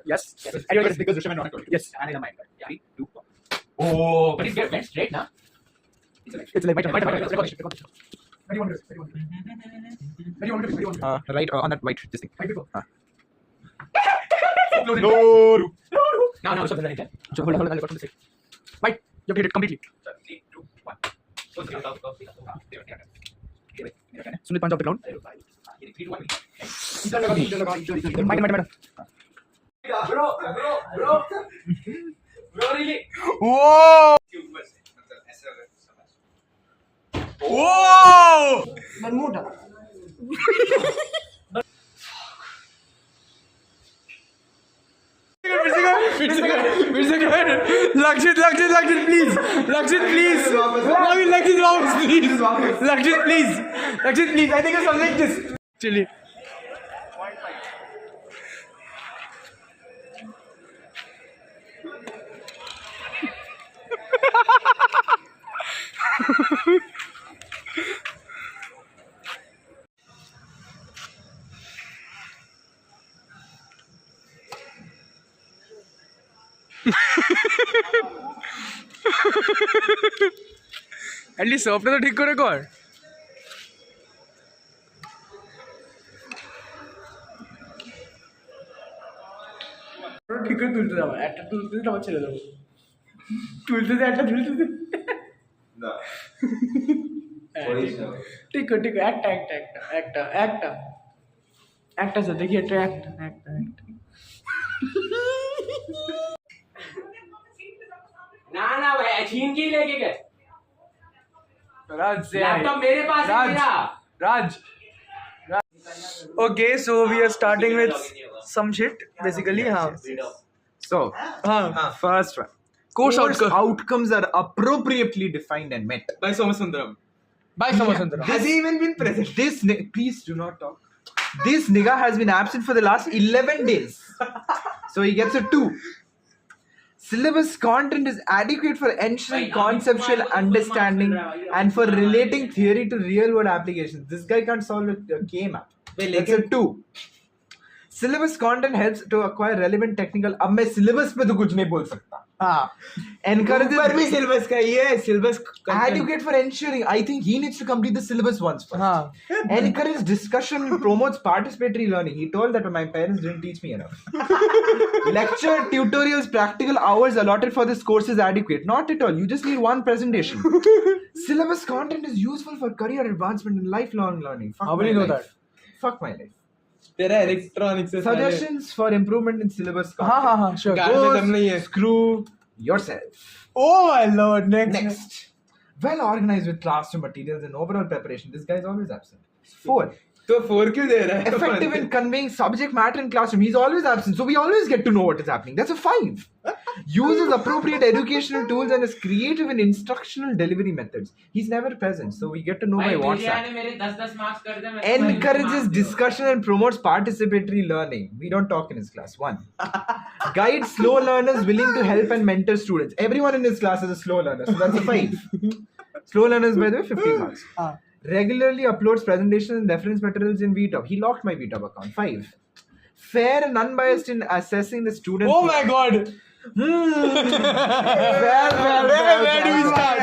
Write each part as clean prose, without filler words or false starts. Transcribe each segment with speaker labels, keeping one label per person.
Speaker 1: Yes. And you're because Rishabh and Ronak told you. Yes. And I'm mind. 3, 2, 1. Oh, but it went straight now. It's like right. Right on that white this thing. No. No. So hold on. White. You have to hit it completely. 3, 2, 1. Sunil punch off the ground. 3, 2, 1. Mind. Bro, really? Whoa! Whoa! Lakshit, please. Lakshit, please. Lakshit, please. I think it's something like this. Chili. At least সবটা তো ঠিক করে কর ঠিক করে তুলতে দাও একটা তুলতে আবার ছেড়ে দেবো তুলতে দে একটা তুলতে দে না ঠিক করে একটা স্যার দেখি একটা ना भाई छीन के लेके गए राज लैपटॉप मेरे पास है मेरा राज Okay, so we are starting with some shit basically.
Speaker 2: So, first one.
Speaker 1: Course
Speaker 2: outcomes are appropriately defined and met.
Speaker 1: by Somasundaram.
Speaker 2: Has he even been present? Please do not talk. This nigga has been absent for the last 11 days. So he gets a 2. Syllabus content is adequate for ensuring conceptual understanding and for relating theory to real world applications. This guy can't solve a K-map. That's a 2. Syllabus content helps to acquire relevant technical. अब मैं syllabus पे तो कुछ नहीं बोल सकता. Encourages
Speaker 1: ऊपर भी syllabus का ये syllabus
Speaker 2: adequate for ensuring. I think he needs to complete the syllabus once first. Encourages discussion and promotes participatory learning. He told that my parents didn't teach me enough. Lecture, tutorials, practical hours allotted for this course is adequate. Not at all. You just need one presentation. Syllabus content is useful for career advancement and lifelong learning.
Speaker 1: How will you know that?
Speaker 2: Fuck my life.
Speaker 1: तेरा electronics
Speaker 2: Suggestions for improvement in syllabus content.
Speaker 1: हाँ sure.
Speaker 2: Screw yourself.
Speaker 1: Oh my lord.
Speaker 2: Next. Well organized with classroom materials and overall preparation. This guy is always absent. 4.
Speaker 1: तो 4 क्यों दे रहा है?
Speaker 2: Effective in conveying subject matter in classroom. He's always absent, so we always get to know what is happening. That's a 5. Uses appropriate educational tools and is creative in instructional delivery methods. He's never present, so we get to know by WhatsApp. Encourages discussion and promotes participatory learning. We don't talk in his class. 1. Guides slow learners willing to help and mentor students. Everyone in his class is a slow learner, so that's a 5. Slow learners, by the way, 15 marks. Regularly uploads presentations and reference materials in VTube. He locked my VTube account. 5. Fair and unbiased in assessing the students.
Speaker 1: Oh my god.
Speaker 2: Where do we start?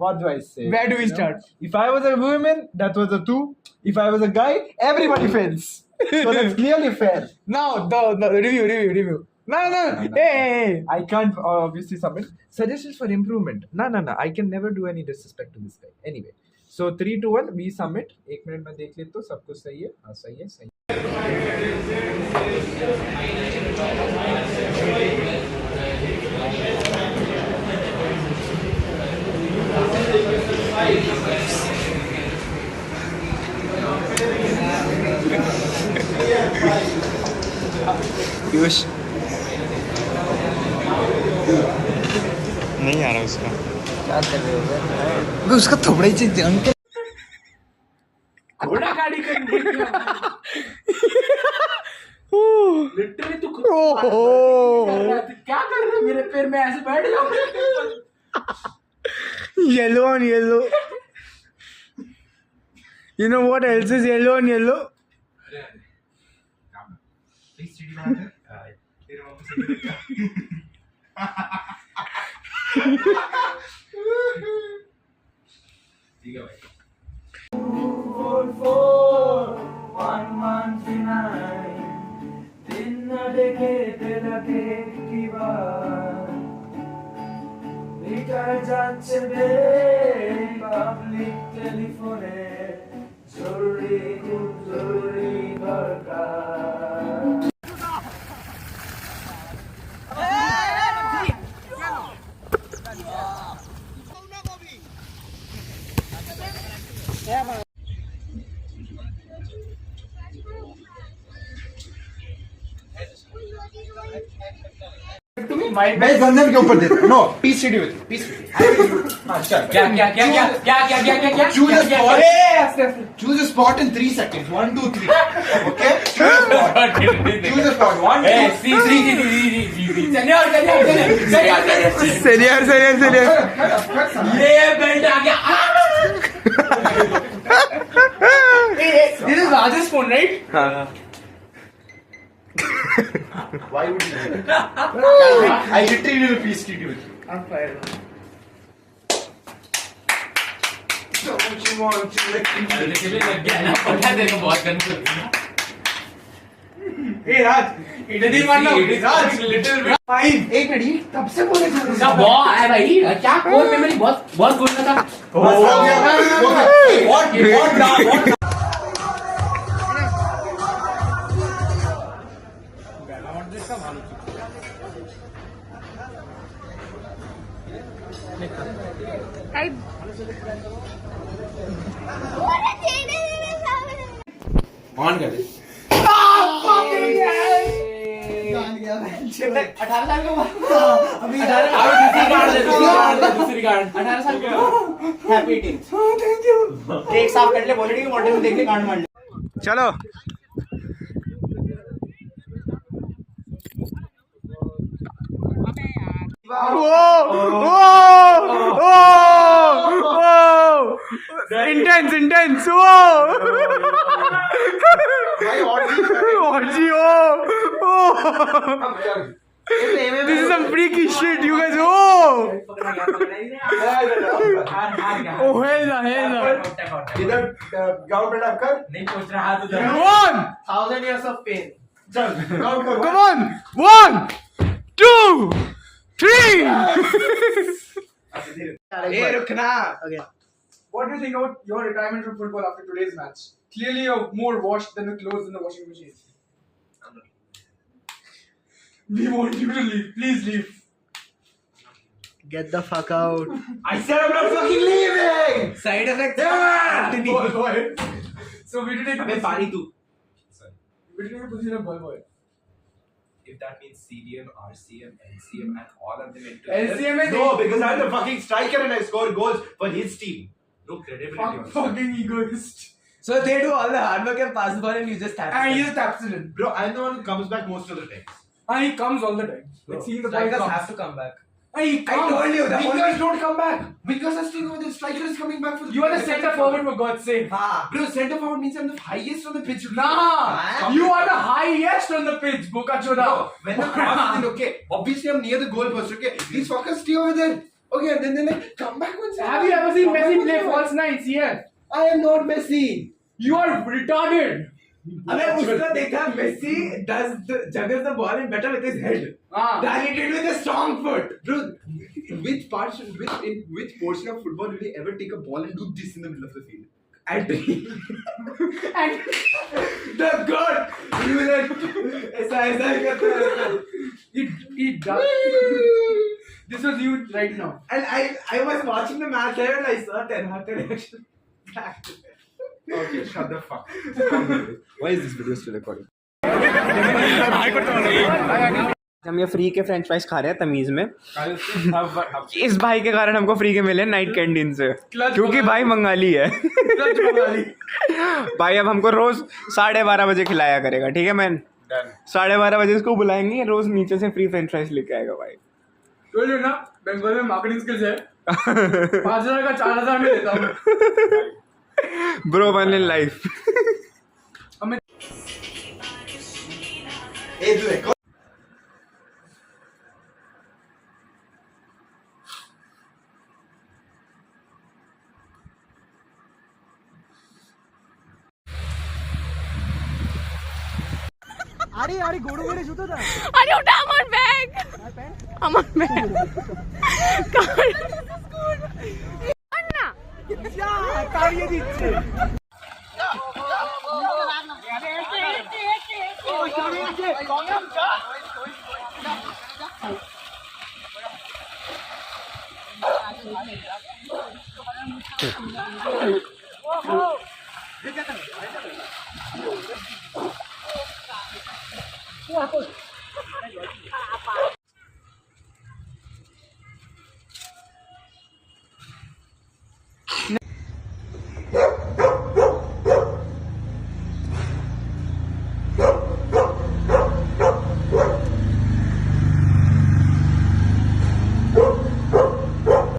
Speaker 2: What do I say?
Speaker 1: Where do we start?
Speaker 2: If I was a woman, that was a 2. If I was a guy, everybody fails. So that's clearly fair.
Speaker 1: Now the review. No. Hey.
Speaker 2: I can't obviously submit. Suggestions for improvement. No. I can never do any disrespect to this guy. Anyway. So 3, 2, 1, we submit. 1 minute में देख ले तो सब कुछ सही है. हाँ सही है.
Speaker 3: पीयूष नहीं आ रहा उसका
Speaker 1: क्या कर रहे हो
Speaker 3: उसका थोड़ा ही चीज अंकल
Speaker 1: घोड़ा गाड़ी करने लिटरली तू क्या कर रहे हो मेरे पैर में ऐसे बैठ जाओ
Speaker 3: yellow on yellow you know what else is yellow on yellow
Speaker 1: please CD बना कर तेरे वापस सीडी लग गया ठीक है भाई
Speaker 4: 119 दिन न देखे दिल के दीवार মিটার যাচ্ছে বে পাবলিক টেলিফোনে জরুরি খুব জরুরি দরকার
Speaker 2: मैं गंजन के ऊपर देता हूँ no peace CD with peace
Speaker 1: क्या क्या क्या क्या क्या क्या क्या क्या क्या
Speaker 2: choose a spot choose a spot in 3 seconds 1 2 3 okay choose a spot 1 2
Speaker 3: Senior.
Speaker 1: ये बेल्ट आ गया
Speaker 4: This is Raj's phone, right?
Speaker 2: why would you do that I literally will piece CD with you
Speaker 4: I'm fired.
Speaker 2: don't you want to let me
Speaker 1: लग गया ना पता तेरे को बहुत confuse
Speaker 4: Hey Raj, it didn't want to.
Speaker 1: Raj, little bit
Speaker 4: Fine. एक minute तब से बोले थे
Speaker 1: ना बहुत है भाई क्या कोर मेमोरी बहुत बहुत गुड था
Speaker 2: what
Speaker 1: ऑन कर दे
Speaker 4: 18 साल का हुआ अभी 18 साल का happy tin thank you cake साफ कर ले बोले कि मॉडल में देख ले कांड मार ले
Speaker 3: चलो intense orgy this is some freaky shit you guys hell
Speaker 2: इधर ग्राउंड पे टप कर
Speaker 1: नहीं पहुंच रहा हाथ उधर
Speaker 4: 1000 years of pain
Speaker 2: चल काउंट कर
Speaker 3: come on 1 2 3
Speaker 4: hey रुकना okay what do you think about your retirement from football after today's match clearly you're more washed than the clothes in the washing machine we want you to leave please leave
Speaker 3: get the fuck out
Speaker 2: I said I'm not fucking leaving
Speaker 4: side effects
Speaker 2: go ahead
Speaker 4: so we did
Speaker 1: अबे पानी तू
Speaker 4: we did a position of boy
Speaker 1: if that means CDM RCM LCM and all of them
Speaker 4: LCM is
Speaker 2: no because I'm the fucking striker and I score goals for his team
Speaker 1: no credibility on
Speaker 4: fucking egoist
Speaker 5: So they do all the hard work and pass the ball and you just tap
Speaker 4: and
Speaker 5: it.
Speaker 4: he just taps it in
Speaker 2: bro I'm the one who comes back most of the time
Speaker 4: and he comes all the time like seeing the ball
Speaker 5: Strikers
Speaker 4: comes
Speaker 5: have to come back.
Speaker 4: and he comes
Speaker 5: told you, the
Speaker 2: wingers don't come back wingers are staying over there striker is coming back for
Speaker 4: you are the center forward for God's sake
Speaker 2: bro center forward means I'm the highest on the pitch
Speaker 4: Nah, you are the highest on the pitch, Boca Choda.
Speaker 2: Bro, when the cross is in, okay, obviously I'm near the goal post, okay? These fuckers stay over there. Okay, and then they like come back once.
Speaker 4: Have you ever seen Messi play false nines here?
Speaker 2: I am not Messi.
Speaker 4: You are retarded.
Speaker 5: अबे उसका देखा Messi does juggles the ball in better with his head than he did with a strong foot.
Speaker 2: Bro, which portion of football will you ever take a ball and do this in the middle of the field?
Speaker 5: And
Speaker 4: And
Speaker 5: the god, you like ऐसा करता है.
Speaker 4: he does. This was you right now.
Speaker 5: And I was watching the match there and I saw Ten Hag reaction.
Speaker 2: Okay, shut the fuck. Why is this video still recording?
Speaker 3: हम ये free के French fries खा रहे हैं तमीज में इस भाई के कारण हमको फ्री के मिले नाइट कैंटीन से क्योंकि भाई बंगाली है भाई अब हमको रोज 12:30 बजे खिलाया करेगा ठीक है मैन 12:30 बजे इसको बुलाएंगे रोज नीचे से फ्री फ्रेंच फ्राइज लेके आएगा भाई
Speaker 4: Told you ना बंगाल में मार्केटिंग स्किल्स है 5,000 का 4,000 में देता हूँ
Speaker 3: ब्रो वन इन लाइफ
Speaker 6: আরে ওটা আমার ব্যাগ আমার ব্যাগ না
Speaker 2: তাড়িয়ে দিচ্ছে